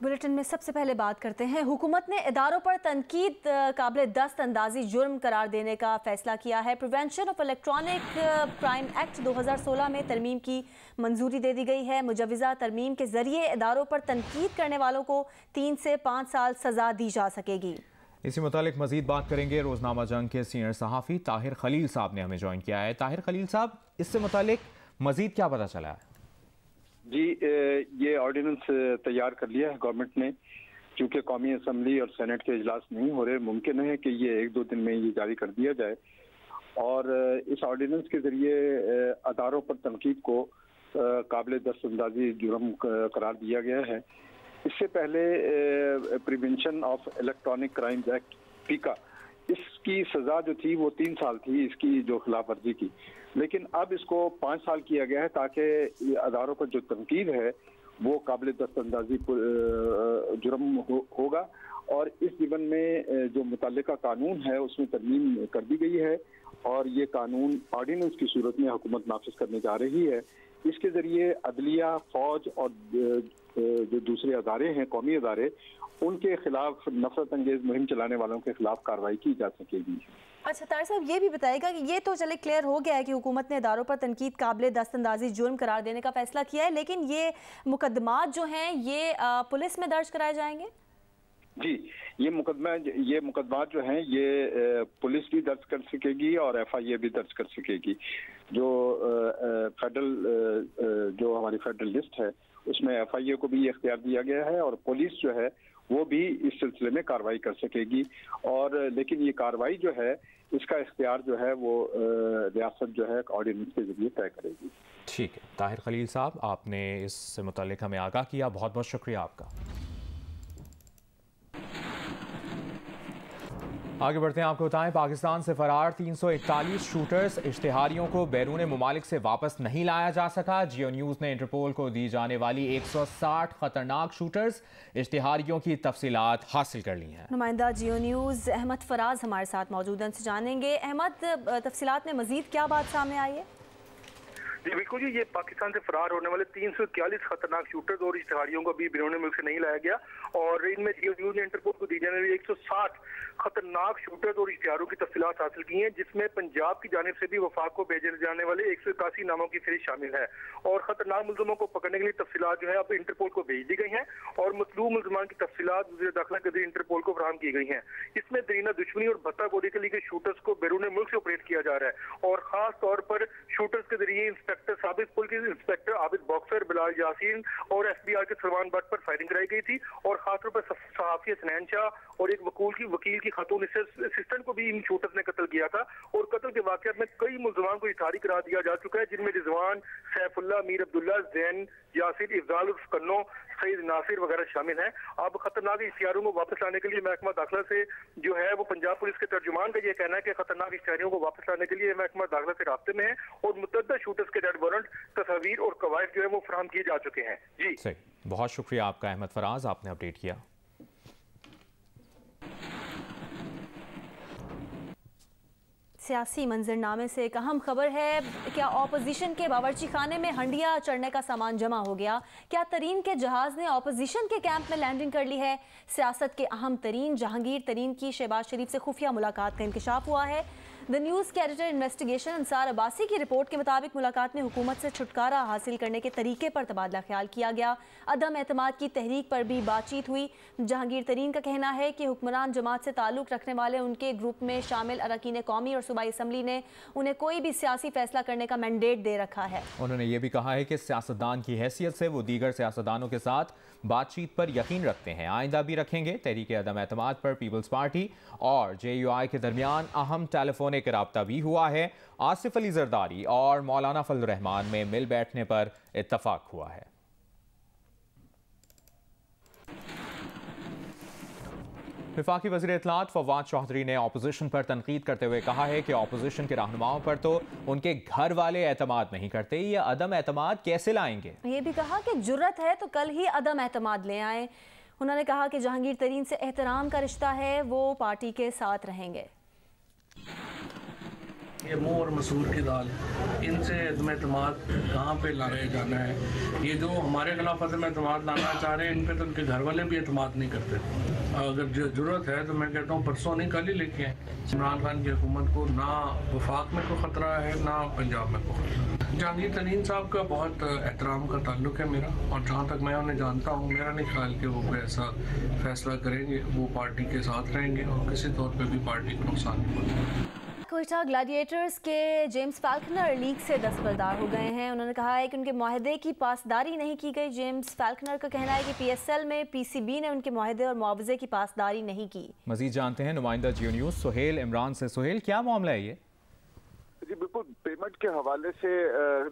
Bulletin में सबसे पहले बात करते हैं। हुकूमत ने इदारों पर तनकीद काबिल दस्त अंदाजी जुर्म करार देने का फैसला किया है। Prevention of electronic crime act 2016 में तरमीम की मंजूरी दे दी गई है। मुजव्वज़ा तरमीम के जरिए इदारों पर तनकीद करने वालों को 3 से 5 साल सजा दी जा सकेगी। इसी मुतालिक मजीद बात करेंगे। रोजनामा जंग के सीनियर सहाफ़ी ताहिर खलील साहब ने हमें ज्वाइन किया है। ताहिर खलील साहब, इससे मुतालिक मजीद क्या पता चला है? जी, ये ऑर्डिनेंस तैयार कर लिया है गवर्नमेंट ने। क्योंकि कौमी असम्बली और सेनेट के इजलास नहीं हो रहे, मुमकिन है कि ये 1-2 दिन में ये जारी कर दिया जाए। और इस ऑर्डिनेंस के जरिए अदारों पर तनकीद को काबिल दस्तअंदाजी जुर्म करार दिया गया है। इससे पहले prevention of electronic crimes act पीका, इसकी सजा जो थी वो 3 साल थी इसकी जो खिलाफ वर्जी की, लेकिन अब इसको 5 साल किया गया है ताकि अदारों पर जो तनकीद है वो काबिल दस्तअंदाजी जुर्म होगा। और इस जीवन में जो मुतल्लिका कानून है उसमें तरमीम कर दी गई है और ये कानून ऑर्डिनेंस की सूरत में हुकूमत नाफिज करने जा रही है। इसके जरिए अदलिया, फौज और जो दूसरे अदारे हैं, कौमी अदारे, उनके खिलाफ नफरत अंगेज मुहिम चलाने वालों के खिलाफ कार्रवाई की जा सकेगी। अच्छा ताहिर साहब, ये भी बताएगा कि ये तो चले क्लियर हो गया है कि हुकूमत ने इदारों पर तनकीद काबिल दस्तअंदाजी जुर्म करार देने का फैसला किया है, लेकिन ये मुकदमात जो हैं ये पुलिस में दर्ज कराए जाएंगे? जी, ये मुकदमात जो हैं ये पुलिस भी दर्ज कर सकेगी और FIA भी दर्ज कर सकेगी। जो जो हमारी फेडरल लिस्ट है उसमें FIA को भी इख्तियार दिया गया है और पुलिस जो है वो भी इस सिलसिले में कार्रवाई कर सकेगी। और लेकिन ये कार्रवाई जो है इसका इख्तियार जो है वो रियासत जो है ऑर्डिनेंस के जरिए तय करेगी। ठीक है ताहिर खलील साहब, आपने इससे मुताल्लिक हमें आगाह किया, बहुत बहुत शुक्रिया आपका। आगे बढ़ते हैं, आपको बताएं पाकिस्तान से फरार 341 शूटर्स इश्तिहारियों को बैरून मुमालिक से वापस नहीं लाया जा सका। जियो न्यूज़ ने इंटरपोल को दी जाने वाली 160 खतरनाक शूटर्स इश्तिहारियों की तफसीलात हासिल कर ली हैं। नुमाइंदा जियो न्यूज़ अहमद फराज हमारे साथ मौजूद हैं, उनसे जानेंगे। अहमद, तफसीलात में मजीद क्या बात सामने आई है? जी बिल्कुल जी, ये पाकिस्तान से फरार होने वाले 341 खतरनाक शूटर्स और इश्तिहारियों को अभी बैरून मुल्क से नहीं लाया गया और इनमें जियो न्यूज़ ने इंटरपोल को दी जाने वाली 160 खतरनाक शूटर्स और इश्तिहारों की तफसीलात हासिल की हैं, जिसमें पंजाब की जानिब से भी वफाक को भेजे जाने वाले 181 नामों की फहरिस्त शामिल है। और खतरनाक मुलजमों को पकड़ने के लिए तफसीलात जो है अब इंटरपोल को भेज दी गई हैं और मतलूब मुलजमान की तफसीलात वज़ीर दाखिला के जरिए इंटरपोल को फराहम की गई हैं। इसमें दरीना दुश्मनी और भत्ता गोली के लिए शूटर्स को बैरून मुल्क से ऑपरेट किया जा रहा है और खास तौर पर शूटर्स के जरिए इंस्पेक्टर साबिक पुलिस के इंस्पेक्टर आबिद बॉक्सर, बिलाल यासीन और FBI के सलमान भट्ट पर फायरिंग कराई गई थी और खासतौर पर सहाफी हसनैन शाह और एक वकील की खातून असिस्टेंट को भी इन शूटर्स ने कत्ल किया था। और कत्ल के वाकयात में कई मुलजमान को इश्तिहारी करार दिया जा चुका है, जिनमें रिजवान, सैफुल्लाह, मीर अब्दुल्ला, जैन, यासिर, इफ्जाल उर्फ कन्नो, सईद नासिर वगैरह शामिल हैं। अब खतरनाक इश्तिहारियों को वापस लाने के लिए महकमा दाखिला से जो है वो पंजाब पुलिस के तर्जुमान का ये कहना है कि खतरनाक इश्तिहारियों को वापस लाने के लिए महकमा दाखिला से राब्ते में है और मुतअद्दिद शूटर्स के डेड वारंट, तस्वीर और कवायद जो है वो फराहम किए जा चुके हैं। जी सही, बहुत शुक्रिया आपका अहमद फराज, आपने अपडेट किया। सियासी मंजरनामे से एक अहम खबर है। क्या ऑपोजिशन के बावर्ची खाने में हंडिया चढ़ने का सामान जमा हो गया? क्या तरीन के जहाज ने ऑपोजिशन के कैंप में लैंडिंग कर ली है? सियासत के अहम तरीन जहांगीर तरीन की शहबाज शरीफ से खुफिया मुलाकात का इंकशाफ हुआ है। द न्यूज़ के एडिटर इन्वेस्टिगेशन अंसार अब्बासी की रिपोर्ट के मुताबिक मुलाकात में हुकूमत से छुटकारा हासिल करने के तरीके पर तबादला ख्याल किया गया। अदम एतमाद की तहरीक पर भी बातचीत हुई। जहांगीर तरीन का कहना है कि हुक्मरान जमात से ताल्लुक़ रखने वाले उनके ग्रुप में शामिल अरकान कौमी और सूबाई असम्बली ने उन्हें कोई भी सियासी फैसला करने का मैंडेट दे रखा है। उन्होंने ये भी कहा है कि सियासतदान की हैसियत से वो दीगर सियासतदानों के साथ बातचीत पर यकीन रखते हैं, आइंदा भी रखेंगे। तहरीक अदम एतमाद पर पीपल्स पार्टी और JUI के दरमियान अहम टेलीफोनिक राब्ता भी हुआ है। आसिफ अली जरदारी और मौलाना फजल रहमान में मिल बैठने पर इत्तफाक हुआ है। वफाकी वज़ीर इत्तलात फवाद चौधरी ने ऑपोजिशन पर तनकीद करते हुए कहा है कि ऑपोजिशन के रहनुमाओं पर तो उनके घर वाले एतमाद नहीं करते, ये अदम एतमाद कैसे लाएंगे? ये भी कहा कि जुर्रत है तो कल ही अदम एतमाद ले आए। उन्होंने कहा कि जहांगीर तरीन से एहतराम का रिश्ता है, वो पार्टी के साथ रहेंगे। ये मुँह और मसूर की दाल, इनसे अदम एतमाद कहाँ पे लाया जाना है। ये जो हमारे खिलाफ अदम एतमाद लाना चाह रहे हैं, इन पे तो उनके घर वाले भी एतमाद नहीं करते। अगर ज़रूरत है तो मैं कहता हूँ परसों नहीं कल ही लेके आए। इमरान खान की हुकूमत को ना वफाक में कोई ख़तरा है ना पंजाब में कोई खतरा। जहांगीर तरीन साहब का बहुत एहतराम का ताल्लुक़ है मेरा, और जहाँ तक मैं उन्हें जानता हूँ, मेरा नहीं ख्याल कि वो कोई ऐसा फैसला करेंगे। वो पार्टी के साथ रहेंगे और किसी तौर पर भी पार्टी को नुकसान नहीं पहुँचाएंगे। क्वेटा ग्लैडिएटर्स के जेम्स फैल्कनर लीग से दस्तबरदार हो गए हैं। उन्होंने कहा है कि उनके मुआहदे की पासदारी नहीं की गई। जेम्स फैल्कनर का कहना है कि PSL में PCB ने उनके मुआहदे और मुआवजे की पासदारी नहीं की। मजीद जानते हैं नुमाइंदा जियो न्यूज़ सुहेल इमरान से। सुहेल, क्या मामला है ये? जी बिल्कुल, पेमेंट के हवाले से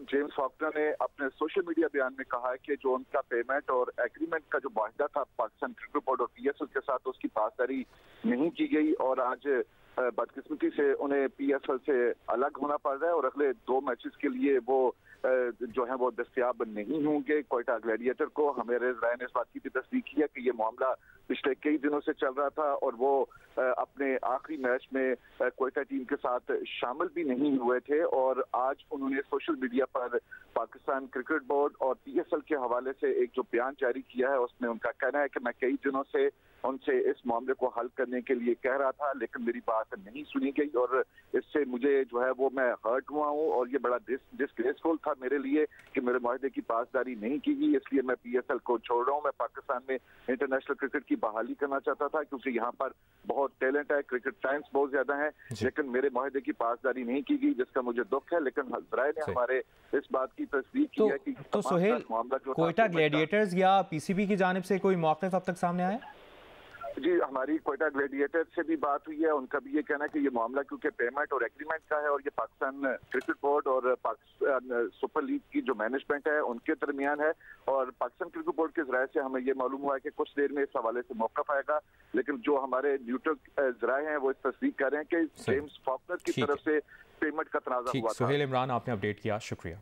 जेम्स फॉक्नर ने अपने सोशल मीडिया बयान में कहा है कि जो उनका पेमेंट और एग्रीमेंट का जो वायदा था पाकिस्तान क्रिकेट बोर्ड और PSL के साथ, उसकी पासदारी नहीं की गई और आज बदकिस्मती से उन्हें PSL से अलग होना पड़ रहा है और अगले 2 मैचेस के लिए वो जो है वो दस्तयाब नहीं होंगे। क्वेटा ग्लैडिएटर को हमें रेज राय ने इस बात की भी तस्दीक की है कि ये मामला पिछले कई दिनों से चल रहा था और वो अपने आखिरी मैच में क्वेटा टीम के साथ शामिल भी नहीं हुए थे और आज उन्होंने सोशल मीडिया पर पाकिस्तान क्रिकेट बोर्ड और PSL के हवाले से एक जो बयान जारी किया है, उसमें उनका कहना है कि मैं कई दिनों से उनसे इस मामले को हल करने के लिए कह रहा था, लेकिन मेरी बात नहीं सुनी गई और इससे मुझे जो है वो मैं हर्ट हुआ हूँ और ये बड़ा डिसग्रेसफुल था मेरे लिए कि मेरे मुआहदे की पासदारी नहीं की गई, इसलिए मैं PSL को छोड़ रहा हूँ। मैं पाकिस्तान में इंटरनेशनल क्रिकेट की बहाली करना चाहता था क्योंकि यहाँ पर बहुत टैलेंट है, क्रिकेट फैंस बहुत ज्यादा है, लेकिन मेरे मुआहदे की पासदारी नहीं की गई, जिसका मुझे दुख है। लेकिन राय ने हमारे इस बात की तस्दीक की है कि तो सुहेल, क्वेटा ग्लैडिएटर्स या PCB की जानिब से कोई मौक़िफ़ अब तक सामने आया? जी, हमारी क्वेटा ग्लैडिएटर से भी बात हुई है। उनका भी ये कहना है कि ये मामला क्योंकि पेमेंट और एग्रीमेंट का है और ये पाकिस्तान क्रिकेट बोर्ड और पाकिस्तान सुपर लीग की जो मैनेजमेंट है उनके दरमियान है और पाकिस्तान क्रिकेट बोर्ड के ज़राए से हमें ये मालूम हुआ है कि कुछ देर में इस हवाले से मौक़िफ़ आएगा, लेकिन जो हमारे न्यूट्रल ज़राए हैं वो इस तस्दीक कर रहे हैं कि जेम्स फॉक्नर की तरफ से पेमेंट का तनाज़ा हुआ था। सुहेल इमरान, आपने अपडेट किया, शुक्रिया।